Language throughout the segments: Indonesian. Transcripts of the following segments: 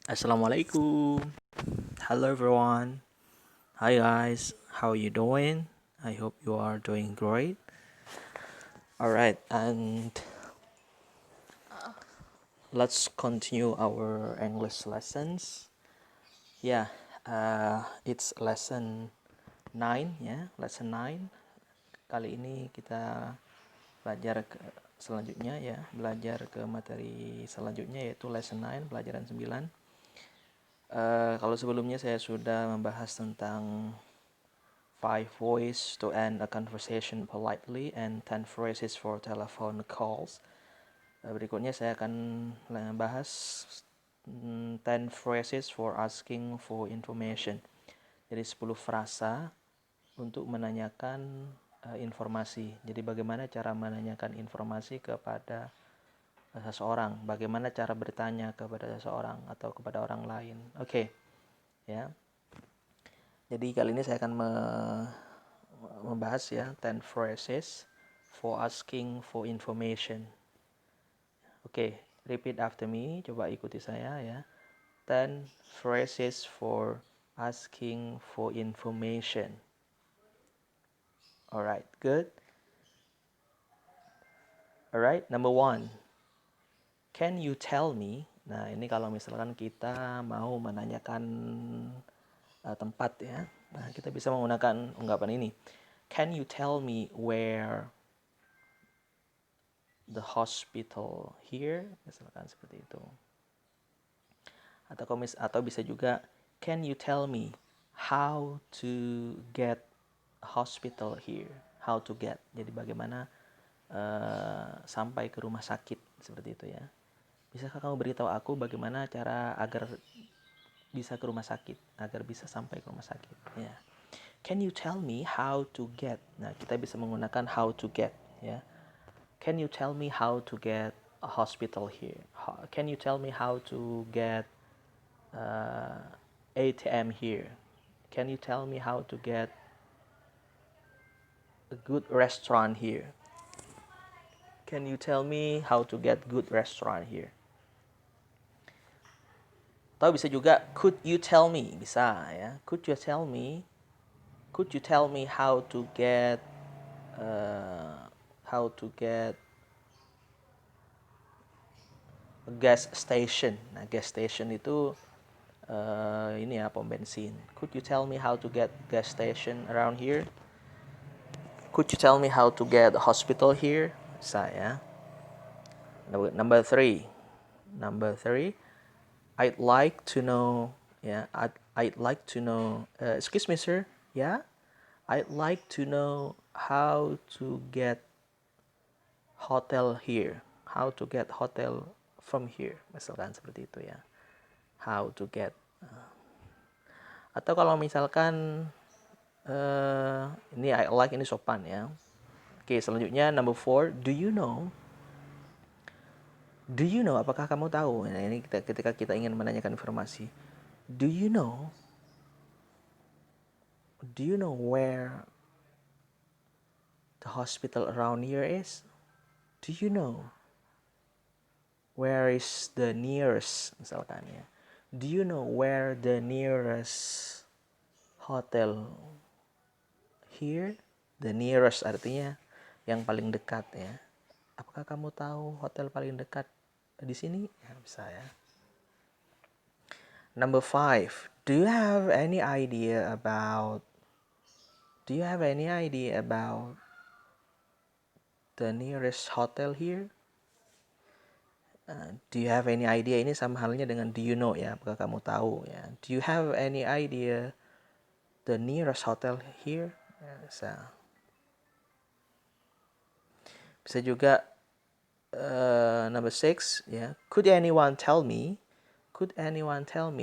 Assalamualaikum. Hello everyone. Hi guys. How are you doing? I hope you are doing great. All right, and let's continue our English lessons. Yeah, it's lesson 9 ya, lesson 9. Kali ini kita belajar ke selanjutnya ya, belajar ke materi selanjutnya yaitu lesson 9, pelajaran 9. Kalau sebelumnya saya sudah membahas tentang 5 ways to end a conversation politely and 10 phrases for telephone calls. Berikutnya saya akan bahas 10 phrases for asking for information. Jadi 10 frasa untuk menanyakan informasi. Jadi bagaimana cara menanyakan informasi kepada seseorang, bagaimana cara bertanya kepada seseorang atau kepada orang lain. Oke. Ya. Jadi kali ini saya akan membahas ya 10 phrases for asking for information. Oke, repeat after me. Coba ikuti saya ya. 10 phrases for asking for information. Alright, good. Alright, number 1. Can you tell me? Nah, ini kalau misalkan kita mau menanyakan tempat ya. Nah, kita bisa menggunakan ungkapan ini. Can you tell me where the hospital here, misalkan seperti itu. Atau bisa juga, can you tell me how to get a hospital here? How to get. Jadi bagaimana sampai ke rumah sakit seperti itu ya. Bisakah kamu beritahu aku bagaimana cara agar bisa ke rumah sakit, agar bisa sampai ke rumah sakit ya. Can you tell me how to get? Nah, kita bisa menggunakan how to get ya. Can you tell me how to get a hospital here? Can you tell me how to get ATM here? Can you tell me how to get a good restaurant here? Can you tell me how to get good restaurant here? Atau bisa juga could you tell me, bisa ya. Could you tell me? Could you tell me how to get a gas station? Nah, gas station itu ini ya, pom bensin. Could you tell me how to get gas station around here? Could you tell me how to get a hospital here? Bisa ya. Number 3. I'd like to know. Yeah, I'd like to know. Excuse me, sir. Yeah, I'd like to know how to get hotel here. How to get hotel from here. Misalkan seperti itu ya. How to get. Atau kalau misalkan ini I like, ini sopan ya. Oke, selanjutnya number 4. Do you know, apakah kamu tahu? Nah, ini ketika kita ingin menanyakan informasi. Do you know where the hospital around here is? Do you know where is the nearest, misalkan ya. Do you know where the nearest hotel here? The nearest artinya yang paling dekat ya. Apakah kamu tahu hotel paling dekat di sini? Ya, bisa ya. Number 5. Do you have any idea about the nearest hotel here? Do you have any idea? Ini sama halnya dengan do you know ya. Apakah kamu tahu ya? Do you have any idea the nearest hotel here? Ya, bisa juga number 6 ya. Could anyone tell me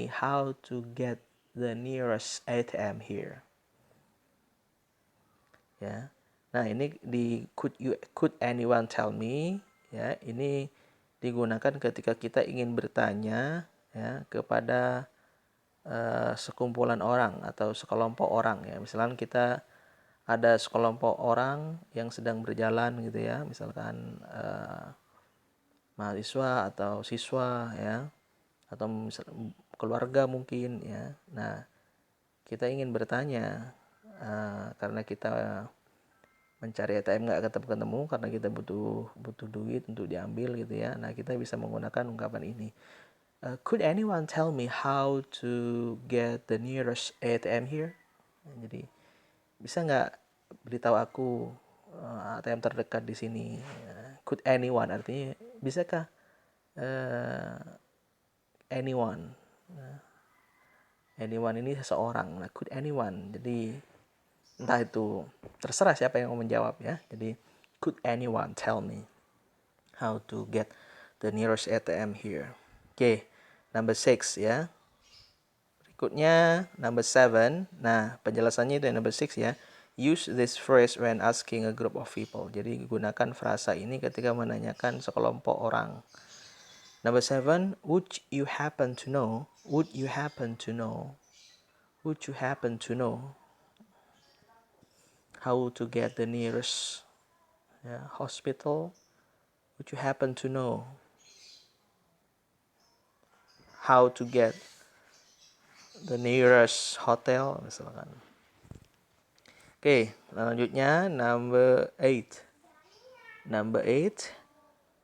how to get the nearest ATM here? Ya. Nah, ini di could anyone tell me ya, ini digunakan ketika kita ingin bertanya ya kepada sekumpulan orang atau sekelompok orang ya. Misalkan kita ada sekelompok orang yang sedang berjalan gitu ya, misalkan mahasiswa atau siswa ya. atau keluarga mungkin ya. Nah, kita ingin bertanya karena kita mencari ATM nggak ketemu karena kita butuh duit untuk diambil gitu ya. Nah, kita bisa menggunakan ungkapan ini. Could anyone tell me how to get the nearest ATM here? Nah, jadi bisa nggak beritahu aku ATM terdekat di sini? Could anyone artinya bisakah anyone? Anyone ini seseorang. Nah, could anyone? Jadi entah itu terserah siapa yang mau menjawab ya. Jadi could anyone tell me how to get the nearest ATM here? Oke, number 6 ya. Berikutnya number 7. Nah, penjelasannya itu number 6 ya. Use this phrase when asking a group of people. Jadi gunakan frasa ini ketika menanyakan sekelompok orang. Number 7, would you happen to know? Would you happen to know? Would you happen to know how to get the nearest hospital? Would you happen to know how to get the nearest hotel misalkan? Oke, selanjutnya number 8. Number 8,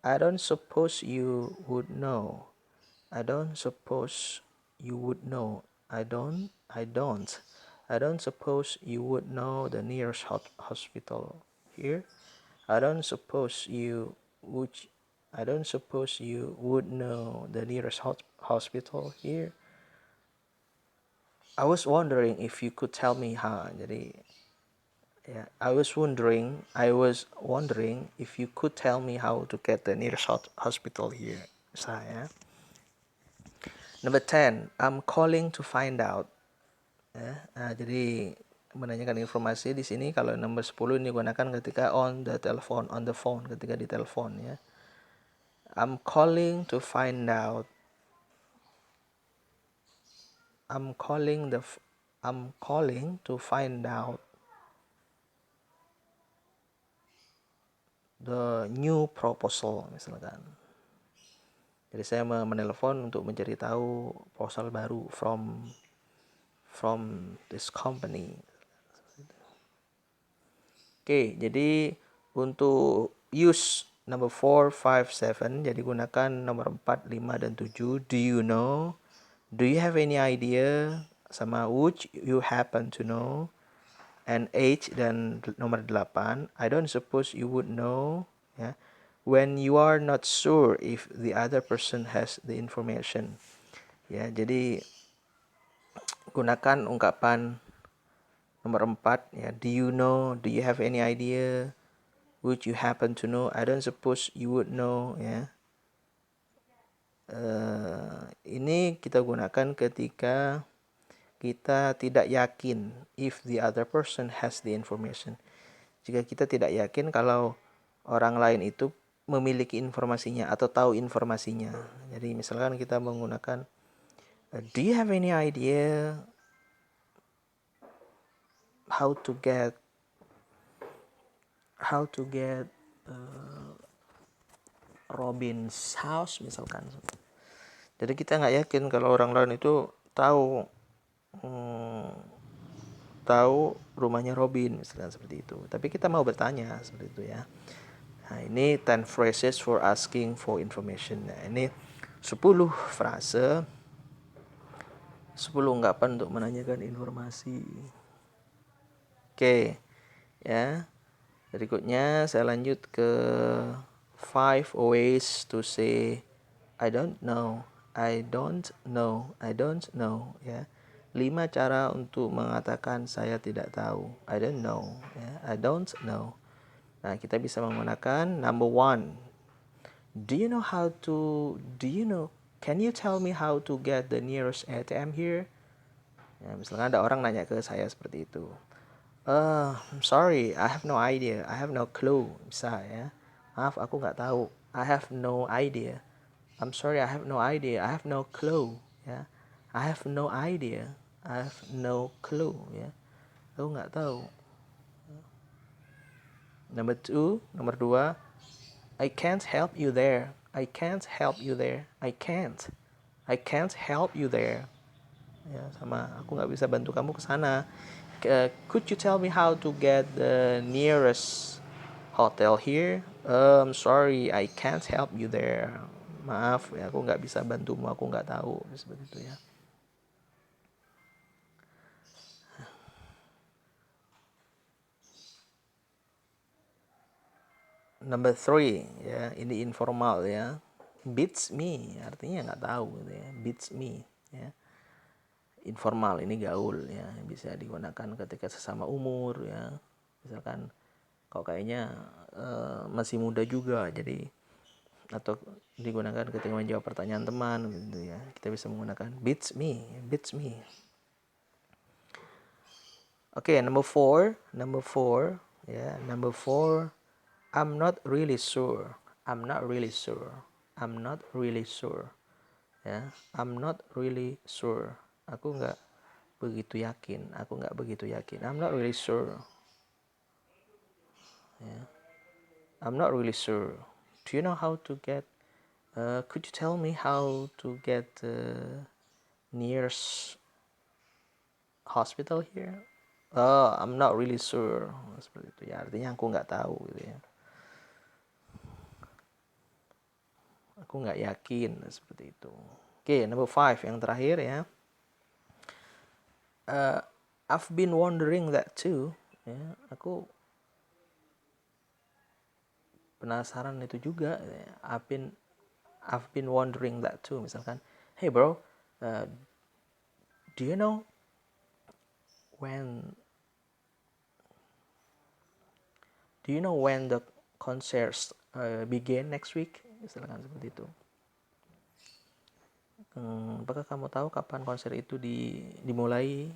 I don't suppose you would know. I don't suppose you would know. I don't suppose you would know the nearest hospital here. I don't suppose you would know the nearest hospital here. I was wondering if you could tell me how. Jadi ya, I was wondering if you could tell me how to get the nearest hospital here. Saya. Number 10, I'm calling to find out. Ya, nah, jadi menanyakan informasi di sini kalau nomor 10 ini gunakan ketika on the phone, ketika ditelepon ya. I'm calling to find out. I'm calling to find out the new proposal misalkan. Jadi saya menelpon untuk mencari tahu proposal baru from this company. Oke, jadi untuk use number 4, 5, 7, jadi gunakan nomor 4, 5, dan 7. Do you know? Do you have any idea? Sama would you happen to know? And 8 dan nomor 8, I don't suppose you would know. Ya. When you are not sure if the other person has the information. Ya, jadi gunakan ungkapan nomor 4 ya. Do you know? Do you have any idea? Would you happen to know? I don't suppose you would know ya. Ini kita gunakan ketika kita tidak yakin if the other person has the information. Jika kita tidak yakin kalau orang lain itu memiliki informasinya atau tahu informasinya. Jadi misalkan kita menggunakan do you have any idea how to get Robin's house misalkan. Jadi kita nggak yakin kalau orang lain itu tahu rumahnya Robin misalkan seperti itu. Tapi kita mau bertanya seperti itu ya. Nah, ini 10 phrases for asking for information. Nah, ini 10 frase 10 ungkapan untuk menanyakan informasi. Oke. Ya. Berikutnya saya lanjut ke 5 ways to say I don't know ya. 5 cara untuk mengatakan saya tidak tahu. I don't know ya. I don't know. Nah, kita bisa menggunakan number 1. Can you tell me how to get the nearest ATM here? Ya, misalnya ada orang nanya ke saya seperti itu. I'm sorry, I have no idea. I have no clue. Bisa ya. Maaf, aku nggak tahu. I have no idea. I'm sorry, I have no idea. I have no clue. Ya. I have no idea. I have no clue. Ya. Aku nggak tahu. Nomor 2. I can't help you there. I can't help you there. I can't. I can't help you there. Ya, sama aku nggak bisa bantu kamu ke sana. Could you tell me how to get the nearest hotel here? Sorry, I can't help you there. Maaf ya, aku nggak bisa bantumu, aku nggak tahu seperti itu ya. Number 3 ya, ini informal ya. Beats me artinya nggak tahu gitu ya. Beats me ya. Informal ini gaul ya, bisa digunakan ketika sesama umur ya. Misalkan kok kayaknya masih muda juga, jadi atau digunakan ketika menjawab pertanyaan teman gitu ya. Kita bisa menggunakan beats me, beats me. Oke, number 4 ya, number 4 I'm not really sure. I'm not really sure. I'm not really sure. Ya, I'm not really sure. Aku nggak begitu yakin. Aku nggak begitu yakin. I'm not really sure. Ya, I'm not really sure. Do you know how to get? Could you tell me how to get nearest hospital here? Oh, I'm not really sure. Seperti itu ya. Artinya aku nggak tahu gitu ya. Aku nggak yakin seperti itu. Oke, number 5 yang terakhir ya. I've been wondering that too. Ya, aku penasaran itu juga. Ya. I've been wondering that too. Misalkan, hey bro, do you know when the concerts begin next week? Misalkan seperti itu. Apakah kamu tahu kapan konser itu dimulai